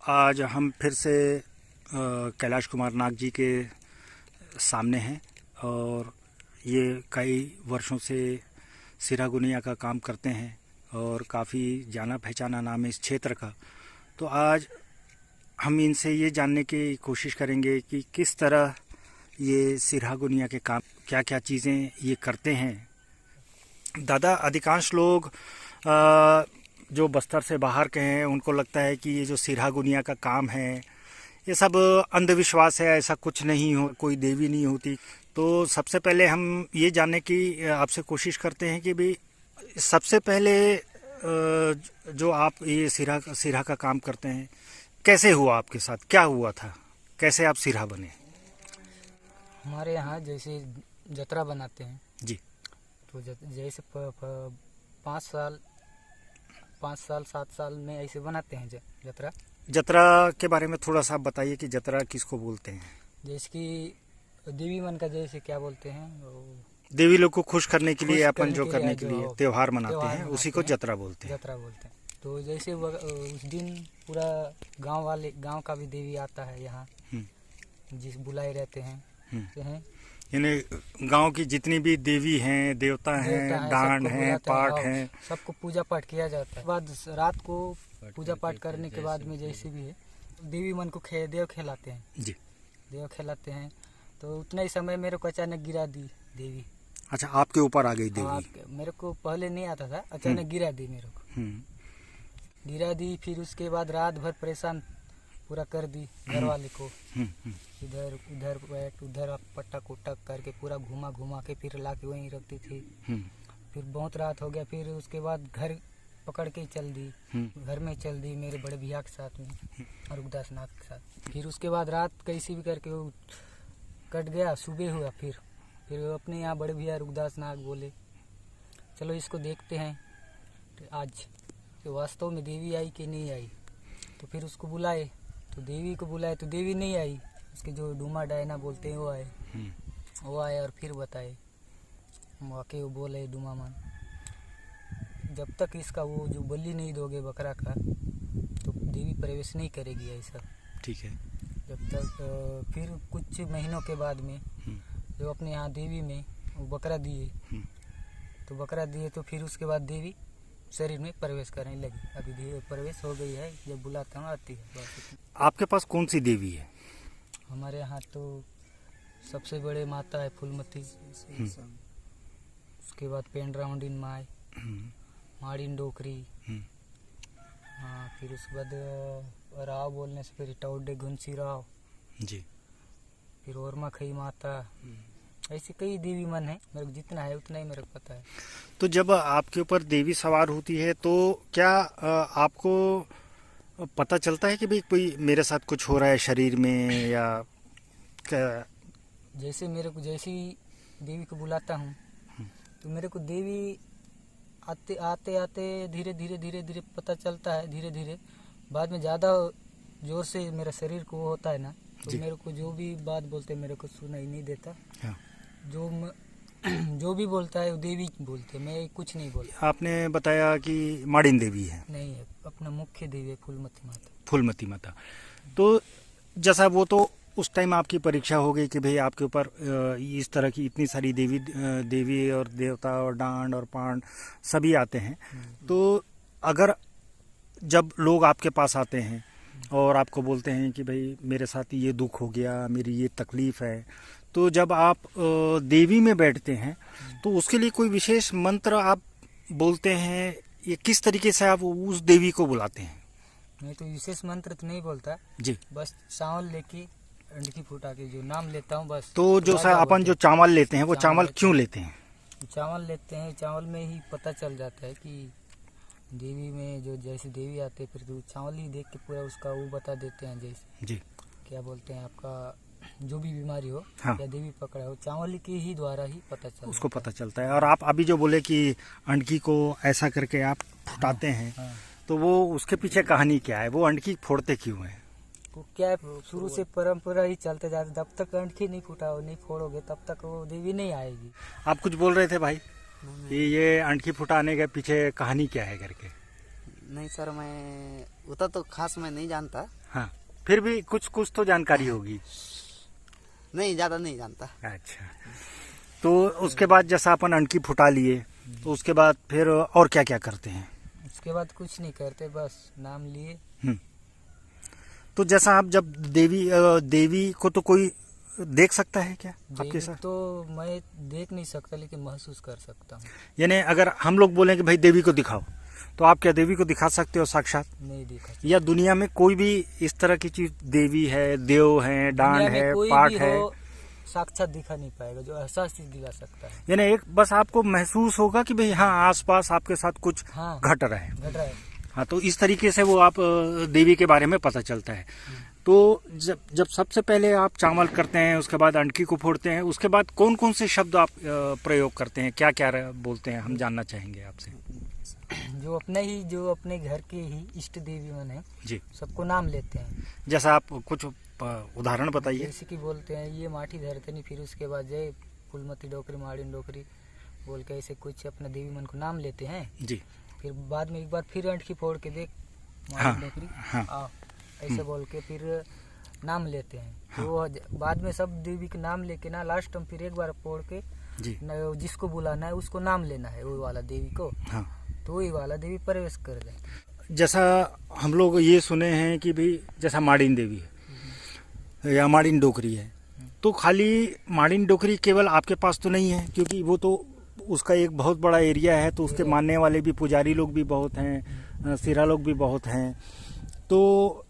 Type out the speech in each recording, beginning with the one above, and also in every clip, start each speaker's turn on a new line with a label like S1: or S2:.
S1: आज हम फिर से कैलाश कुमार नाग जी के सामने हैं और ये कई वर्षों से सिरहा का काम करते हैं और काफ़ी जाना पहचाना नाम है इस क्षेत्र का। तो आज हम इनसे ये जानने की कोशिश करेंगे कि किस तरह ये सिरहा के काम क्या क्या चीज़ें ये करते हैं। दादा, अधिकांश लोग जो बस्तर से बाहर के हैं उनको लगता है कि ये जो सिरहा का काम है ये सब अंधविश्वास है, ऐसा कुछ नहीं हो, कोई देवी नहीं होती। तो सबसे पहले हम ये जानने की आपसे कोशिश करते हैं कि भाई सबसे पहले जो आप ये सिरहा का काम करते हैं कैसे हुआ, आपके साथ क्या हुआ था, कैसे आप सिरहा बने?
S2: हमारे यहाँ जैसे जतरा बनाते हैं
S1: जी,
S2: तो जैसे 5 साल 7 साल में ऐसे बनाते हैं जतरा।
S1: जतरा के बारे में थोड़ा सा बताइए कि जतरा किसको बोलते हैं?
S2: जैसे कि देवी मन का जैसे क्या बोलते हैं,
S1: देवी लोग को खुश करने के लिए अपन जो करने के लिए त्योहार मनाते हैं उसी को जतरा बोलते हैं।
S2: जतरा बोलते हैं। तो जैसे उस दिन पूरा गांव का भी देवी आता है यहाँ, जिस बुलाए रहते हैं।
S1: यानी गांव की जितनी भी देवी हैं, देवता हैं, डांड हैं, पाठ हैं,
S2: सबको पूजा पाठ किया जाता है। बाद रात को पूजा पाठ करने के बाद में जैसे भी है देवी मन को देव खिलाते हैं
S1: जी,
S2: देव खिलाते हैं। तो उतना ही समय मेरे को अचानक गिरा दी देवी।
S1: अच्छा, आपके ऊपर आ गई देवी?
S2: मेरे को पहले नहीं आता था, अचानक गिरा दी मेरे को, गिरा दी। फिर उसके बाद रात भर परेशान पूरा कर दी घर वाले को। इधर उधर बैठ उधर पट्टा कुट्टा करके पूरा घुमा के फिर ला के वहीं रखती थी। फिर बहुत रात हो गया, फिर उसके बाद घर पकड़ के चल दी, घर में चल दी मेरे बड़े भैया के साथ में, रुगदास नाथ के साथ। फिर उसके बाद रात कैसी भी करके वो कट गया, सुबह हुआ। फिर अपने यहाँ बड़े भैया रुगदास नाथ बोले चलो इसको देखते हैं तो आज तो वास्तव में देवी आई कि नहीं आई। तो फिर उसको बुलाए, तो देवी को बुलाए तो देवी नहीं आई। उसके जो डूमा डायना बोलते हैं वो आए और फिर बताए, वाकई वो बोले डूमा मान जब तक इसका वो जो बलि नहीं दोगे बकरा का तो देवी प्रवेश नहीं करेगी, ऐसा। ठीक है। जब तक फिर कुछ महीनों के बाद में जो अपने यहाँ देवी में वो बकरा दिए तो फिर उसके बाद देवी शरीर में प्रवेश करने लगी। अभी धीरे प्रवेश हो गई है, जब बुलाता हूँ आती है।
S1: आपके पास कौन सी देवी है?
S2: हमारे यहाँ तो सबसे बड़े माता है फूलमती, उसके बाद पेंड्राउंडिन माई, माड़िन डोकरी, हाँ। फिर उसके बाद राव बोलने से फिर टौडे घुंसी राव जी, फिर ओरमा खई माता, ऐसे कई देवी मन है। मेरे को जितना है उतना ही मेरे को पता है।
S1: तो जब आपके ऊपर देवी सवार होती है तो क्या आपको पता चलता है कि भाई कोई मेरे साथ कुछ हो रहा है शरीर में, या क्या?
S2: जैसे मेरे को जैसी देवी को बुलाता हूँ तो मेरे को देवी आते आते धीरे धीरे पता चलता है। धीरे धीरे बाद में ज़्यादा जोर से मेरा शरीर को होता है ना, तो मेरे को जो भी बात बोलते मेरे को सुनाई नहीं देता। हाँ। जो भी बोलता है वो देवी बोलते, मैं कुछ नहीं बोलता।
S1: आपने बताया कि माड़िन देवी है?
S2: नहीं है, अपना मुख्य देवी है
S1: फूलमती माता। तो जैसा वो तो उस टाइम आपकी परीक्षा हो गई कि भाई आपके ऊपर इस तरह की इतनी सारी देवी और देवता और डांड और पांड सभी आते हैं। तो अगर जब लोग आपके पास आते हैं और आपको बोलते हैं कि भाई मेरे साथ ये दुख हो गया, मेरी ये तकलीफ़ है, तो जब आप देवी में बैठते हैं तो उसके लिए कोई विशेष मंत्र आप बोलते हैं, ये किस तरीके से आप उस देवी को बुलाते हैं?
S2: मैं तो विशेष मंत्र तो नहीं बोलता जी, बस चावल लेके अंडकी फुटा के जो नाम लेता हूँ बस।
S1: तो जो सर अपन जो चावल लेते हैं वो चावल क्यों लेते हैं?
S2: चावल लेते हैं, चावल में ही पता चल जाता है कि देवी में जो जैसे देवी आते हैं, फिर तो चावल ही देख के पूरा उसका वो बता देते हैं। जैसे जी क्या बोलते हैं, आपका जो भी बीमारी हो, हाँ, या देवी पकड़ा हो, चावल के ही द्वारा ही पता चलता
S1: उसको पता चलता है। और आप अभी जो बोले कि अंडकी को ऐसा करके आप फुटाते हैं, हाँ, तो वो उसके पीछे कहानी क्या है? वो अंडकी फोड़ते क्यों है?
S2: वो क्या है, शुरू से परंपरा ही चलते जाते, जब तक अंडकी नहीं फुटाओ नहीं फोड़ोगे तब तक वो देवी नहीं आएगी।
S1: आप कुछ बोल रहे थे भाई कि ये अंडकी फुटाने के पीछे कहानी क्या है करके?
S3: नहीं सर, मैं उतना तो खास मैं नहीं जानता।
S1: हाँ, फिर भी कुछ कुछ तो जानकारी होगी।
S3: नहीं, ज़्यादा नहीं जानता।
S1: अच्छा, तो उसके बाद जैसा अपन अणकी फुटा लिए तो उसके बाद फिर और क्या क्या करते हैं?
S2: उसके बाद कुछ नहीं करते, बस नाम लिए।
S1: तो जैसा आप जब देवी को तो कोई देख सकता है क्या आपके
S2: देवी
S1: साथ?
S2: तो मैं देख नहीं सकता, लेकिन महसूस कर सकता हूँ।
S1: यानी अगर हम लोग बोलें कि भाई देवी को दिखाओ, तो आप क्या देवी को दिखा सकते हो साक्षात?
S2: नहीं दिखा।
S1: या दुनिया में कोई भी इस तरह की चीज, देवी है, देव है, डांड
S2: दुनिया में
S1: है,
S2: कोई
S1: पाठ
S2: भी
S1: है,
S2: हो, साक्षात दिखा नहीं पाएगा, जो एहसास ही दिला सकता है।
S1: यानी एक बस आपको महसूस होगा कि भाई हाँ, आसपास आपके साथ कुछ
S2: हाँ,
S1: घट रहा है।
S2: घट रहा है।
S1: हाँ, तो इस तरीके से वो आप देवी के बारे में पता चलता है। तो जब सबसे पहले आप चावल करते हैं, उसके बाद अंडकी को फोड़ते हैं, उसके बाद कौन कौन से शब्द आप प्रयोग करते हैं, क्या क्या बोलते हैं, हम जानना चाहेंगे आपसे।
S2: जो अपने घर के ही इष्ट देवी मन है
S1: जी,
S2: सबको नाम लेते हैं।
S1: जैसा आप कुछ उदाहरण बताइए।
S2: जैसे कि बोलते हैं ये माठी धरते नहीं, फिर उसके बाद जय फूलमती डोकरी माड़ीन डोकरी बोल के ऐसे कुछ अपना देवी मन को नाम लेते हैं।
S1: जी,
S2: फिर बाद में एक बार फिर अंडकी फोड़ के देख
S1: हाँ,
S2: माड़ीन डोकरी
S1: हाँ,
S2: आओ, ऐसे बोल के फिर नाम लेते हैं।
S1: हाँ।
S2: तो बाद में सब देवी के नाम लेके ना लास्ट में फिर एक बार फोड़ के
S1: जी,
S2: जिसको बुलाना है उसको नाम लेना है, वो वाला देवी को,
S1: हाँ।
S2: तो वही वाला देवी प्रवेश कर जाए।
S1: जैसा हम लोग ये सुने हैं कि भाई जैसा माड़ीन देवी है या माड़ीन डोकरी है, तो खाली माड़ीन डोकरी केवल आपके पास तो नहीं है, क्योंकि वो तो उसका एक बहुत बड़ा एरिया है, तो उसके मानने वाले भी पुजारी लोग भी बहुत हैं, सिरा लोग भी बहुत हैं। तो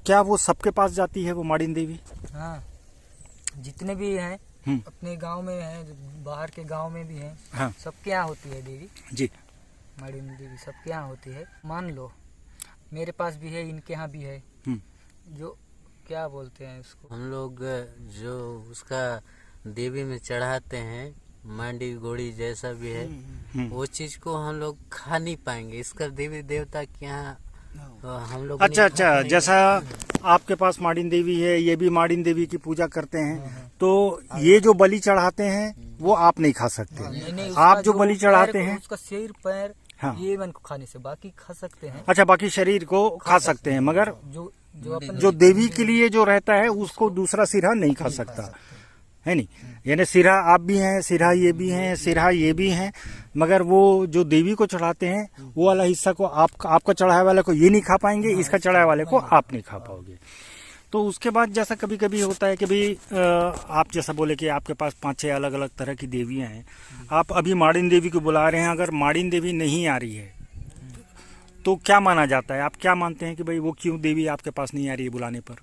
S1: क्या वो सबके पास जाती है वो माड़ीन देवी?
S2: हाँ, जितने भी हैं
S1: हम्म,
S2: अपने गांव में हैं, बाहर के गांव में भी हैं,
S1: हाँ
S2: सबके यहाँ होती है देवी।
S1: जी,
S2: माड़ीन देवी सबके यहाँ होती है। मान लो मेरे पास भी है, इनके यहाँ भी है। जो क्या बोलते हैं उसको,
S3: हम लोग जो उसका देवी में चढ़ाते हैं, मांडी गोड़ी जैसा भी है, वो चीज को हम लोग खा नहीं पाएंगे। इसका देवी देवता के यहाँ हम लोग
S1: अच्छा
S3: नहीं
S1: अच्छा, जैसा आपके पास माड़ीन देवी है, ये भी माड़ीन देवी की पूजा करते हैं, तो ये जो बलि चढ़ाते हैं वो आप नहीं खा सकते।
S2: नहीं,
S1: आप जो बलि चढ़ाते हैं,
S2: उसका सिर पैर,
S1: हाँ,
S2: ये मन को खाने से, बाकी खा सकते हैं।
S1: अच्छा, बाकी शरीर को खा सकते हैं, मगर
S2: जो जो अपन
S1: जो देवी के लिए जो रहता है उसको दूसरा सिरा नहीं खा सकता है। नहीं, यानी सिरा आप भी हैं, सिरा ये भी हैं, सिरा ये भी हैं, मगर वो जो देवी को चढ़ाते हैं वो वाला हिस्सा को आपका चढ़ाए वाले को ये नहीं खा पाएंगे, इसका चढ़ाए वाले को आप नहीं खा पाओगे। तो उसके बाद जैसा कभी कभी होता है कि भाई आप जैसा बोले कि आपके पास 5-6 अलग अलग तरह की देवियां हैं, आप अभी माड़ीन देवी को बुला रहे हैं, अगर माड़ीन देवी नहीं आ रही है तो क्या माना जाता है? आप क्या मानते हैं कि भाई वो क्यों देवी आपके पास नहीं आ रही है बुलाने पर?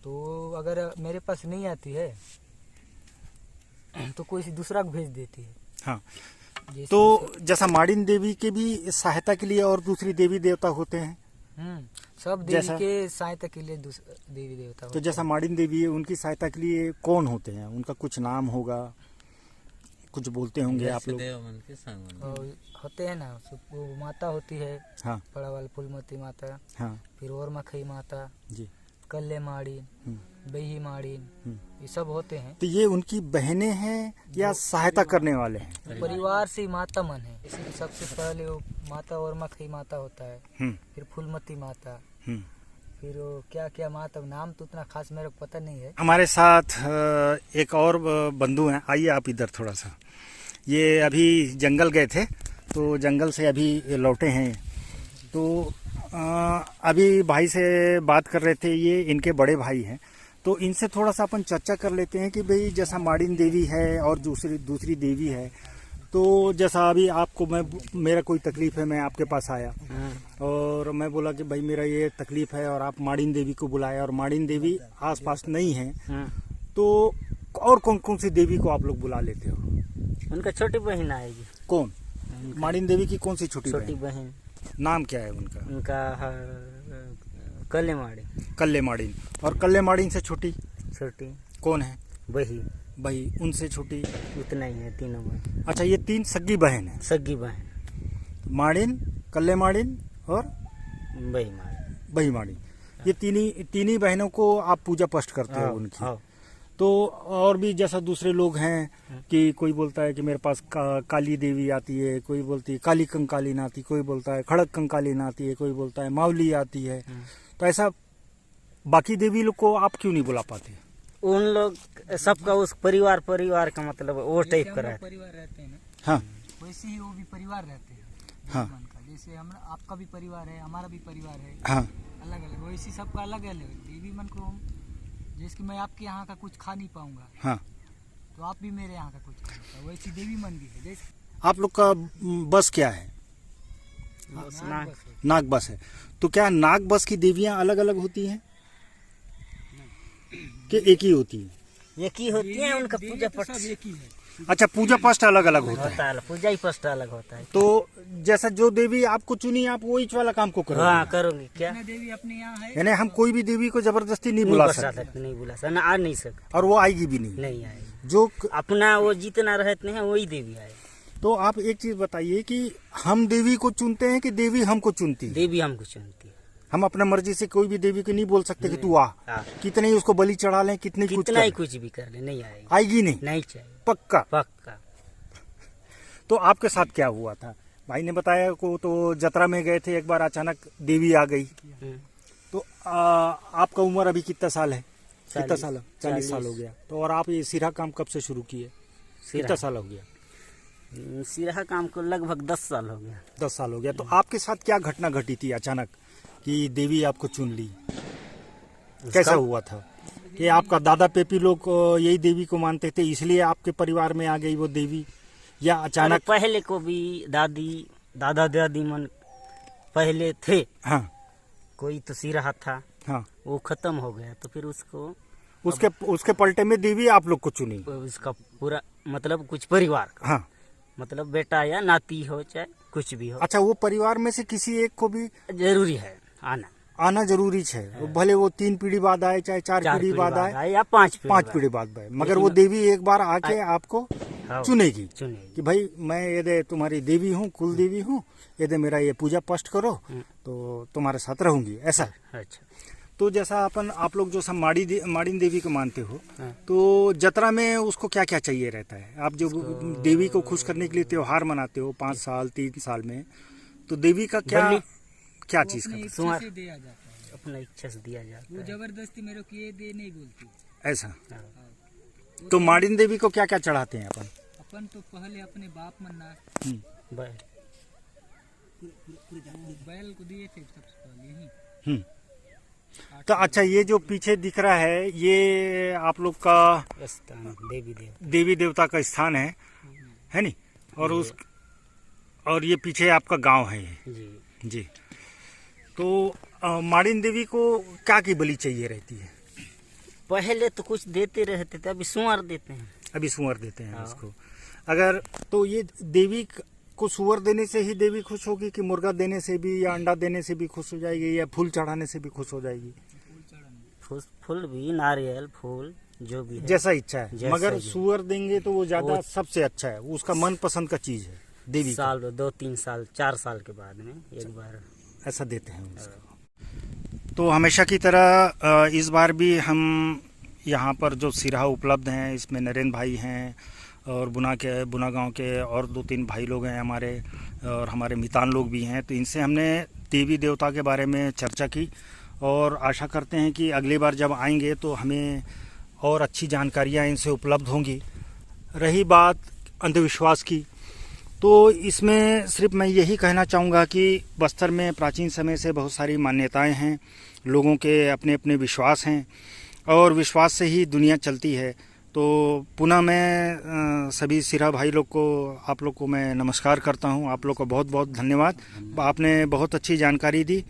S2: तो अगर मेरे पास नहीं आती है तो कोई दूसरा को भेज देती है।
S1: हाँ,
S2: जैसे
S1: तो जैसा माड़ीन देवी के भी सहायता के लिए और दूसरी देवी देवता होते हैं,
S2: सब देवी के सहायता के लिए देवी देवता
S1: तो जैसा माड़ीन देवी है उनकी सहायता के लिए कौन होते हैं? उनका कुछ नाम होगा, कुछ बोलते होंगे आप लोग?
S2: और होते हैं ना, वो माता होती है,
S1: हाँ,
S2: बड़ा वाली फूलमती माता,
S1: हाँ
S2: फिर और मखई माता
S1: जी,
S2: कल्ले माड़ीन, बही माड़ीन, ये सब होते हैं।
S1: तो ये उनकी बहनें हैं या सहायता करने वाले हैं?
S2: परिवार से ही माता मन है, इसलिए सबसे पहले वो माता और मखई माता होता है, फिर फूलमती माता, फिर वो क्या क्या माता, नाम तो उतना खास मेरे को पता नहीं है।
S1: हमारे साथ एक और बंधु हैं, आइए आप इधर थोड़ा सा। ये अभी जंगल गए थे, तो जंगल से अभी लौटे हैं, तो अभी भाई से बात कर रहे थे, ये इनके बड़े भाई हैं, तो इनसे थोड़ा सा अपन चर्चा कर लेते हैं कि भाई जैसा माड़ीन देवी है और दूसरी देवी है, तो जैसा अभी आपको मेरा कोई तकलीफ है, मैं आपके पास आया और मैं बोला कि भाई मेरा ये तकलीफ है, और आप माड़ीन देवी को बुलाए और माड़ीन देवी आसपास नहीं है, तो और कौन कौन सी देवी को आप लोग बुला लेते हो?
S4: उनका छोटी बहन आएगी।
S1: कौन? माड़ीन देवी की कौन सी छोटी
S4: बहन?
S1: नाम क्या है उनका?
S4: उनका कल्ले माड़ी।
S1: कल्ले माड़ीन। और कल्ले माड़ीन से छोटी कौन है? बही। उनसे छोटी
S4: उतना ही है, तीनों बहन।
S1: अच्छा, ये 3 सगी बहन है?
S4: सगी बहन,
S1: माड़ीन, कल्ले माड़ीन और
S4: बही माड़ी।
S1: बही माड़ीन, ये तीन ही बहनों को आप पूजा पस्ट करते हो उनकी? तो और भी जैसा दूसरे लोग हैं कि कोई बोलता है कि मेरे पास काली देवी आती है, कोई बोलती है काली कंकालीन आती, कोई बोलता है खड़क कंकालीन आती है, कोई बोलता है मावली आती है। तो ऐसा बाकी देवी लोग को आप क्यों नहीं बुला पाते?
S4: उन लोग सबका उस परिवार का मतलब वो टाइप का रहता है।
S2: परिवार रहते हैं ना,
S1: हाँ
S2: वैसे ही वो भी परिवार रहते हैं
S1: हाँ।
S2: देवी मन का। जैसे हम आपका भी परिवार है, हमारा भी परिवार है,
S1: हाँ
S2: अलग अलग, वैसे सबका अलग अलग है। देवी मन को जैसे कि मैं आपके यहाँ का कुछ खा नहीं पाऊंगा,
S1: हाँ।
S2: तो आप भी मेरे यहाँ का कुछ खा नहीं पाओ, वैसी देवी मन भी है। जैसे
S1: आप लोग का बस क्या है?
S2: नाग बस है।
S1: नाग बस है। तो क्या नाग बस की देवियां अलग अलग होती हैं कि एक ही होती है?
S4: एक ही होती है, उनका
S2: देवी
S4: पूजा
S2: तो
S4: पाठ
S2: सब एक ही है।
S1: अच्छा, पूजा पाठ अलग अलग होता है।
S4: होता है, पूजा ही पाठ अलग होता है।
S1: तो जैसा जो देवी आपको चुनी, आप वही वाला काम को करो।
S4: हाँ करोगे क्या?
S2: जितने देवी अपने यहाँ है,
S1: यानी हम कोई भी देवी को जबरदस्ती नहीं
S4: नहीं
S1: बुला
S4: बसा
S1: सकते
S4: सकते, नहीं बुला सकते, ना आ नहीं सकते,
S1: और वो आएगी भी नहीं।
S4: नहीं आएगी।
S1: जो
S4: अपना वो जितना रहते हैं वही देवी आए।
S1: तो आप एक चीज बताइए कि हम देवी को चुनते हैं कि देवी हमको चुनती है?
S4: देवी हमको चुनती है।
S1: हम अपना मर्जी से कोई भी देवी को नहीं बोल सकते कि तू आ,
S4: हाँ।
S1: कितने ही उसको बलि चढ़ा लें, कितने कुछ
S4: कितना ही
S1: कर,
S4: कुछ भी कर ले, नहीं आएगी,
S1: आएगी नहीं,
S4: नहीं चाहिए,
S1: पक्का।
S4: पक्का।
S1: तो आपके साथ क्या हुआ था? भाई ने बताया को तो जतरा में गए थे, एक बार अचानक देवी आ गई। तो आपका उम्र अभी कितना साल है? कितना साल? 40 साल हो गया। तो और आप ये सिरा काम कब से शुरू किए? कितना साल हो गया?
S4: सिरहा काम को लगभग 10 साल हो गया।
S1: 10 साल हो गया। तो आपके साथ क्या घटना घटी थी अचानक कि देवी आपको चुन ली? कैसा हुआ था कि आपका दादा पेपी लोग यही देवी को मानते थे इसलिए आपके परिवार में आ गई वो देवी, या अचानक?
S4: पहले को भी दादा दादी मन पहले थे।
S1: हाँ
S4: कोई तो सिरहा था,
S1: हाँ।
S4: वो खत्म हो गया, तो फिर उसको
S1: उसके पलटे में देवी आप लोग को चुनी?
S4: उसका पूरा मतलब कुछ परिवार का,
S1: हाँ।
S4: मतलब बेटा या नाती हो चाहे कुछ भी हो,
S1: अच्छा, वो परिवार में से किसी एक को भी
S4: जरूरी है आना
S1: जरूरी है, भले वो 3 पीढ़ी बाद आए चाहे 4 पीढ़ी बाद आए
S4: या 5
S1: पीढ़ी बाद आए, मगर वो देवी एक बार आके आपको चुनेगी कि भाई मैं यदि तुम्हारी देवी हूँ, कुल देवी हूँ, यदि मेरा ये पूजा पाठ करो तो तुम्हारे साथ रहूंगी, ऐसा।
S4: अच्छा।
S1: तो जैसा आप लोग जो सब माड़ीन देवी को मानते हो, तो जतरा में उसको क्या क्या चाहिए रहता है? आप जो देवी को खुश करने के लिए त्योहार मनाते हो 5 साल 3 साल में, तो देवी का क्या चीज का?
S2: इच्छा से दिया जाता है,
S4: अपना इच्छा से दिया जाता
S2: वो
S4: है।
S2: जबरदस्ती मेरे को ये दे नहीं बोलती
S1: ऐसा।
S2: हाँ।
S1: तो माड़ीन देवी को क्या क्या चढ़ाते हैं
S2: अपन तो पहले अपने बाप मन्ना
S4: बैल
S2: बैल को दिए थे सबसे पहले ही।
S1: तो अच्छा, ये जो पीछे दिख रहा है ये आप लोग का
S4: स्थान
S1: देवी देवता का स्थान है नी? और ये पीछे आपका गांव है ये जी। तो माड़ीन देवी को क्या की बलि चाहिए रहती है?
S4: पहले तो कुछ देते रहते थे, अभी सुअर देते हैं।
S1: अभी सुअर देते हैं उसको। अगर तो ये देवी को सुअर देने से ही देवी खुश होगी कि मुर्गा देने से भी या अंडा देने से भी खुश हो जाएगी या फूल चढ़ाने से भी खुश हो जाएगी?
S4: फूल भी, नारियल फूल जो भी है,
S1: जैसा इच्छा है, मगर सुअर देंगे तो वो ज्यादा सबसे अच्छा है, उसका मन पसंद का चीज है देवी।
S4: साल 2-3 साल 4 साल के बाद में एक बार
S1: ऐसा देते हैं उसको। तो हमेशा की तरह इस बार भी हम यहाँ पर जो सिरहा उपलब्ध हैं, इसमें नरेंद्र भाई हैं और बुना गांव के और 2-3 भाई लोग हैं हमारे, और हमारे मितान लोग भी हैं। तो इनसे हमने देवी देवता के बारे में चर्चा की और आशा करते हैं कि अगली बार जब आएंगे तो हमें और अच्छी जानकारियाँ इनसे उपलब्ध होंगी। रही बात अंधविश्वास की, तो इसमें सिर्फ मैं यही कहना चाहूँगा कि बस्तर में प्राचीन समय से बहुत सारी मान्यताएं हैं, लोगों के अपने अपने विश्वास हैं और विश्वास से ही दुनिया चलती है। तो पुनः मैं सभी सिरहा भाई लोग को, आप लोग को मैं नमस्कार करता हूं। आप लोग को बहुत बहुत धन्यवाद, आपने बहुत अच्छी जानकारी दी।